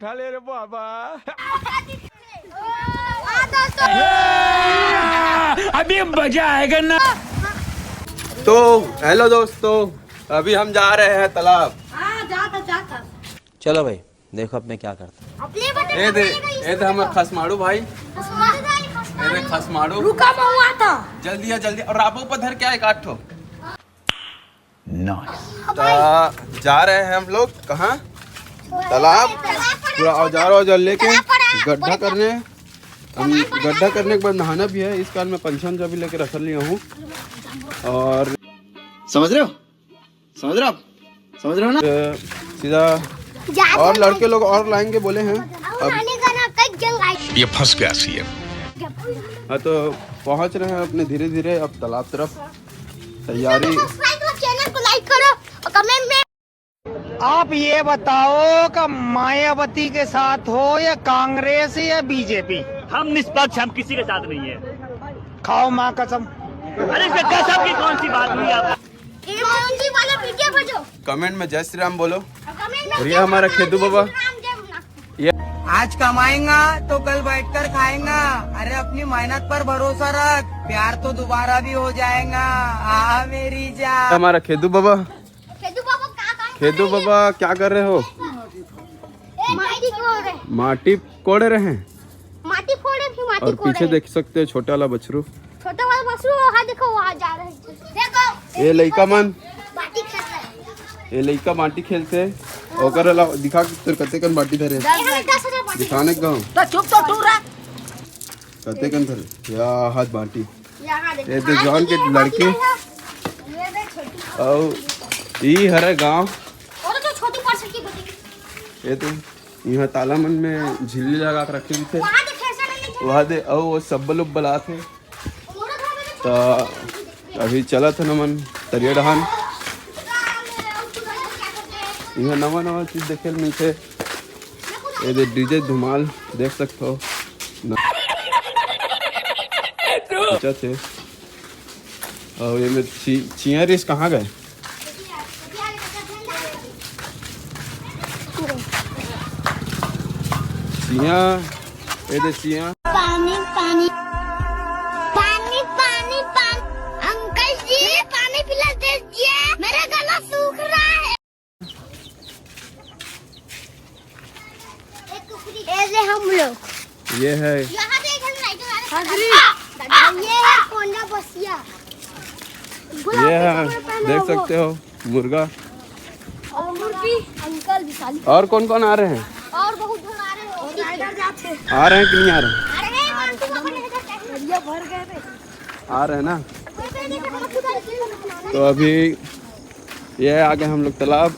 उठा ले रे बाबा। अभी मजा आएगा ना। तो हेलो दोस्तों, अभी हम जा रहे हैं तालाब। जाता। चलो भाई, देखो अब मैं क्या करता। ये दे हम खसमाड़ू भाई, ये खसमाड़ू। रुका हुआ था। जल्दी और राबो पर धर के आए काटो। जा रहे हैं हम लोग कहाँ? तालाब। पूरा औजार लेके गड्ढा करने। हम गड्ढा करने के बाद नहाना भी है। इस कारण मैं पंचन जो भी लेके रख लिया हूँ। और समझ रहे हो ना? सीधा और लड़के लोग और लाएंगे बोले हैं। अब ये फंस गया सी है। हाँ, तो पहुँच रहे हैं अपने धीरे धीरे अब तालाब तरफ। तैयारी। चैनल को लाइक करो और कमेंट में आप ये बताओ कि मायावती के साथ हो या कांग्रेस या बीजेपी? हम निष्पक्ष, हम किसी के साथ नहीं है। खाओ माँ कसम। अरे इसमें कसम की कौन सी बात हुई? आप वाला वीडियो भेजो। कमेंट में जय श्री राम बोलो। और ये हमारा खेदू बाबा। आज कमाएगा तो कल बैठकर खाएगा। अरे अपनी मेहनत पर भरोसा रख, प्यार तो दोबारा भी हो जाएगा। आ मेरी जान। हमारा खेदू बाबा क्या कर रहे हो? माटी कोड़ रहे हैं। माटी फोड़े और पीछे देख सकते हो छोटा वाला बछरू। छोटा वाला बछरू वहाँ देखो, वहाँ जा रहे हैं। देखो ये लइका मन, माटी खेल रहा है। ये लइका माटी खेलते। ओकर अलावा दिखा तेरे कते कन माटी धरे। दिखाने गाँव चुप तो टूरा कते कन धरे या हाथ माटी। ये देखो जॉन के लड़के और ये हरे गाँव। और तो छोटी पर्सन की बड़ी। ये तो यहाँ ताला मन में झिल्ली लगा के रखे हुए थे। वहाँ दे और वो सब्बल उब्बला थे। तो अभी चला था नमन तरिया डहान। यहाँ नवा चीज देखे मिलते। ये डीजे धुमाल देख सकते हो। अच्छा थे। और ये में चिया रेस कहाँ गए? चिया, ये दे चिया। पानी अंकल जी पानी पिला दीजिए, मेरा गला सूख रहा है। ऐसे हम लोग ये है यहाँ ये है कोंडा बसिया। ये है देख सकते हो मुर्गा। और मुर्गी अंकल विशाली। और कौन कौन आ रहे हैं? और बहुत धन आ रहे हैं। और राइडर जाते हैं। आ रहे हैं कि नहीं आ रहे हैं? अरे मानसी को अपने इधर ये भर गए थे। आ रहे हैं ना। तो अभी ये आगे हम लोग तालाब।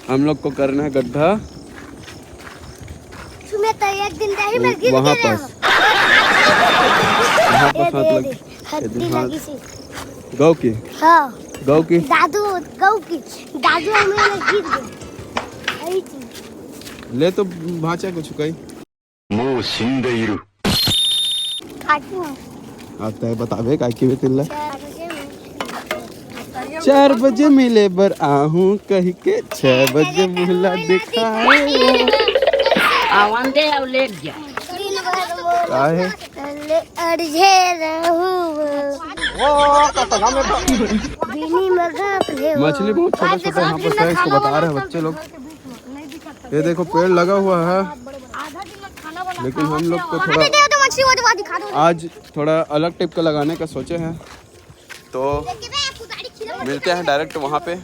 हम लोग को करना है गड्ढा तो एक दिन रही मैं गिर वहाँ गया। पर हाथ लग गौ की। हाँ गौ की गौ की दादू हमें गिर गई। ले तो भाचा कुछ कही आता है बतावे काय की बेतिल्ला। 4 बजे मिले बर आहूं कही के 6 बजे मुहला दिखाए। आवांदे अब लेट जा। काहे? मछली बहुत छोटा छोटा यहाँ पर है। इसको बता रहे हैं बच्चे लोग। ये देखो पेड़ लगा हुआ है, लेकिन हम लोग को थोड़ा आज थोड़ा अलग टाइप का लगाने का सोचे हैं। तो मिलते हैं डायरेक्ट वहाँ पे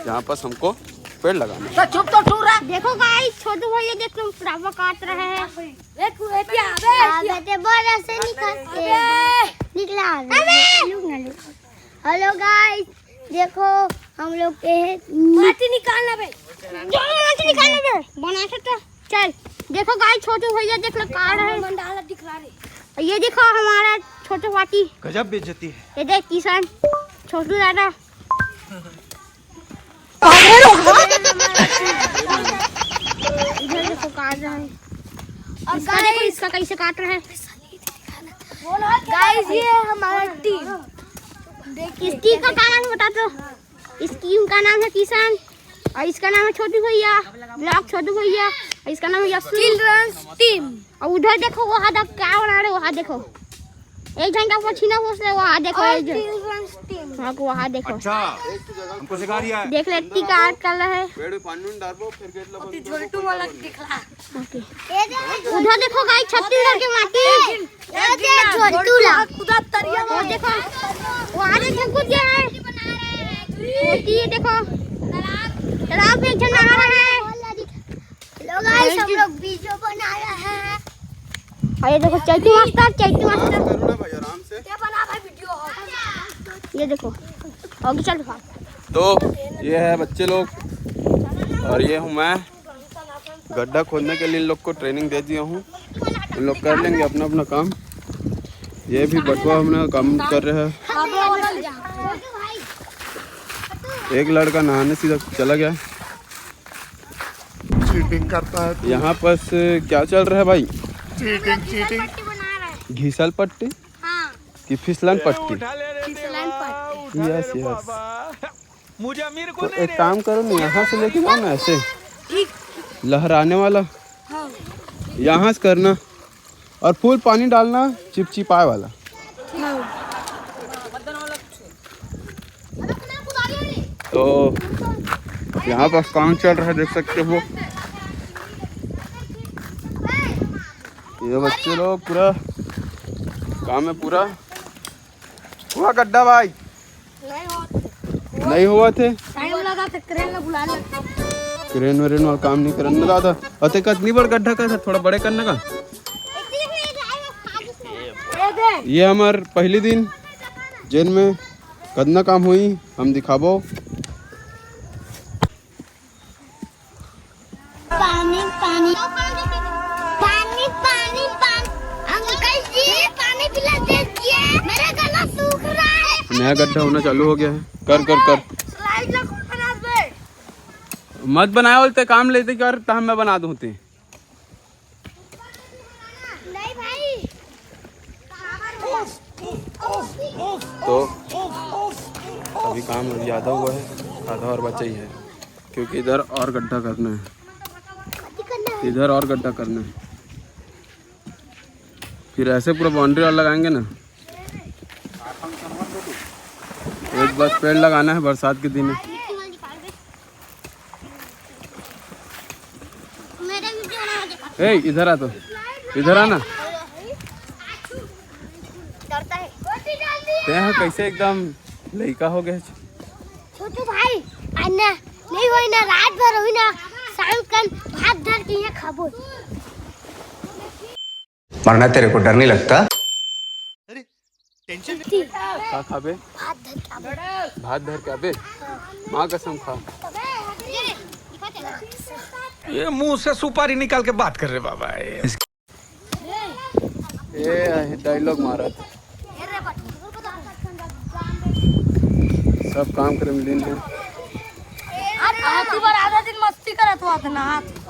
जहाँ पर हमको पेड़ लगाना। तो चुप तो टूरा। देखो गाइस, छोटू भैया देख लो फ्लावर काट रहे हैं। बेटे बड़ा से निकला। हेलो गाइस, देखो हम लोग के माटी निकालना बे। बना सकते चल। देखो गाइस, छोटू भैया देख लो काट रहे हैं। मंडाला दिखला रहे। ये देखो हमारा छोटू पाटी। गजब बेइज्जती है। ये देख किसान छोटू दादा। इधर देखो काट रहा है। और देखो इसका कैसे काट रहा है। गाइस ये हमारा टीम। इस टीम का नाम बता दो। इस टीम का नाम है किसान और इसका नाम है छोटू भैया। ब्लॉग छोटू भैया। इसका नाम है चिल्ड्रंस टीम। और उधर देखो वहाँ तक क्या बना रहे, वहाँ देखो एक घंटा पसीना पोस रहे, वहाँ देखो चिल्ड्रंस टीम। वहाँ देखो अच्छा हमको सिखा रही है। देख लेती का आर्ट कर रहा है। पेड़ में पानी में डाल दो फिर गेट लगा दो। झोलटू वाला दिखला। उधर देखो गाइस छत्तीसगढ़ की माटी, झोलटू ला उधर तरिया वो देखो वहाँ देखो कुछ है होती है, देखो तालाब में एक जन नहा रहा है। हेलो गाइस हम लोग वीडियो बना रहे हैं। ये देखो चैती मास्टर करो ना भाई आराम से। क्या बना भाई वीडियो, ये देखो आगे चल। तो ये है बच्चे लोग और ये हूँ मैं। गड्ढा खोदने के लिए इन लोग को ट्रेनिंग दे दिया हूँ, इन लोग कर लेंगे अपना अपना काम। ये भी बटुआ हमने काम कर रहे हैं। एक लड़का नहाने सीधा चला गया, चीटिंग करता है। यहाँ पर क्या चल रहा है भाई? चीटिंग घिसल पट्टी कि फिसलन पट्टी? Yes yes. मुझे अमीर तो एक काम करो ना, यहाँ से लेके जाओ ना ऐसे लहराने वाला, यहाँ से करना और फुल पानी डालना चिपचिपाए वाला। तो यहाँ पर काम चल रहा है, देख सकते हो। ये बच्चे लोग पूरा काम में पूरा हुआ गड्ढा भाई नहीं हुआ थे। टाइम लगा था, क्रेन बुला ले। क्रेन वेरेन वाला काम नहीं करना दादा। अते कितनी बड़ा गड्ढा का था, थोड़ा बड़े करने का। ये हमार पहली दिन जेल में कितना काम हुई हम दिखाबो। पानी पानी पानी पानी पानी अंकल जी पानी पिला दीजिए, मेरा गला सूख रहा है। नया गड्ढा होना चालू हो गया है। कर कर कर स्लाइड लगा बना दे। मत बनाए बोलते, काम लेते कर तो हम मैं बना दूँते। नहीं भाई तो अभी काम ज़्यादा हुआ है, आधा और बचा ही है क्योंकि इधर और गड्ढा करना है, इधर और गड्ढा करना है। फिर ऐसे पूरा बाउंड्री वाला लगाएंगे ना। एक बस पेड़ लगाना है बरसात के दिन में। ए इधर आ, तो इधर आना। कैसे एकदम लड़का हो गया छोटू भाई अन्ना नहीं होई ना, रात भर होई ना, शाम कन भात धर के ये खाबो। मरना तेरे को डर नहीं लगता? का खाबे? भात धर के आबे। माँ कसम खा। ये मुंह से सुपारी निकाल के बात कर रहे बाबा। ये डायलॉग मारा था। सब काम करे मिलीन है। आधा दिन मस्ती करत हुआ था ना।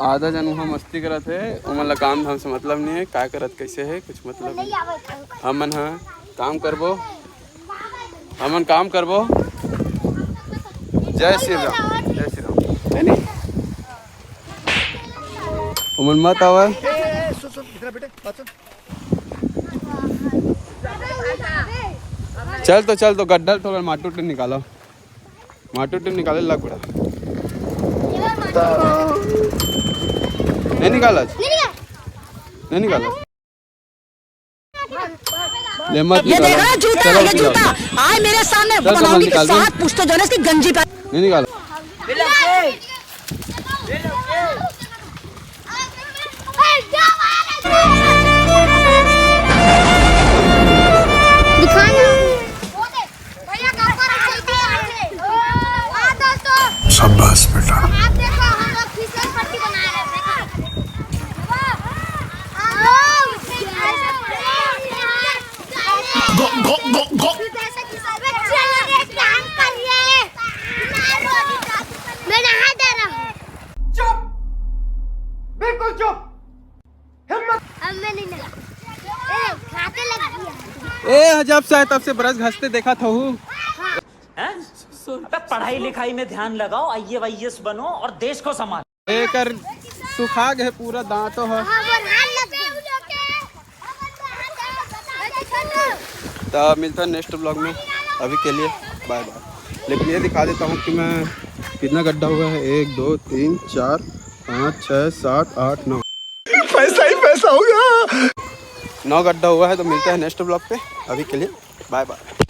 आधा जन वहाँ मस्ती करत है, मतलब काम धाम से मतलब नहीं है, क्या करत कैसे है कुछ मतलब नहीं। हमन हाँ काम करबो, हमन काम करबो। जय श्री राम, जय श्री राम। नहीं उमन मत आवा। चल तो गड्ढा थोड़ा माटू टे निकालो, माटू टे निकाले लग बड़ा। नहीं निकाला, नहीं निकाला। ले मत ये निकालो। देखा जूता, चलो, ये निकालो। जूता आए मेरे सामने चल, बनाऊंगी निकाल कि दे। साथ पूछते जो इसकी गंजी पे नहीं निकाला। शाबाश बेटा। आप देखो हम लोग फिसल पट्टी बना रहे हैं। मैं नहा दे रहा हूँ। चुप, बिल्कुल चुप। अब मैं नहीं नहा। खाते लग गया। ए जब से तब से ब्रश घसते देखा था हूँ। पढ़ाई लिखाई में ध्यान लगाओ, IAS बनो और देश को संभालो। कर सुखा गए पूरा दांतों है। तो मिलता है नेक्स्ट ब्लॉग में, अभी के लिए बाय बाय। लेकिन ये दिखा देता हूँ कि मैं कितना गड्ढा हुआ है, 1 2 3 4 5 6 7 8 9 पैसा ही पैसा होगा, 9 गड्ढा हुआ है। तो मिलते हैं नेक्स्ट ब्लॉग पे, अभी के लिए बाय बाय।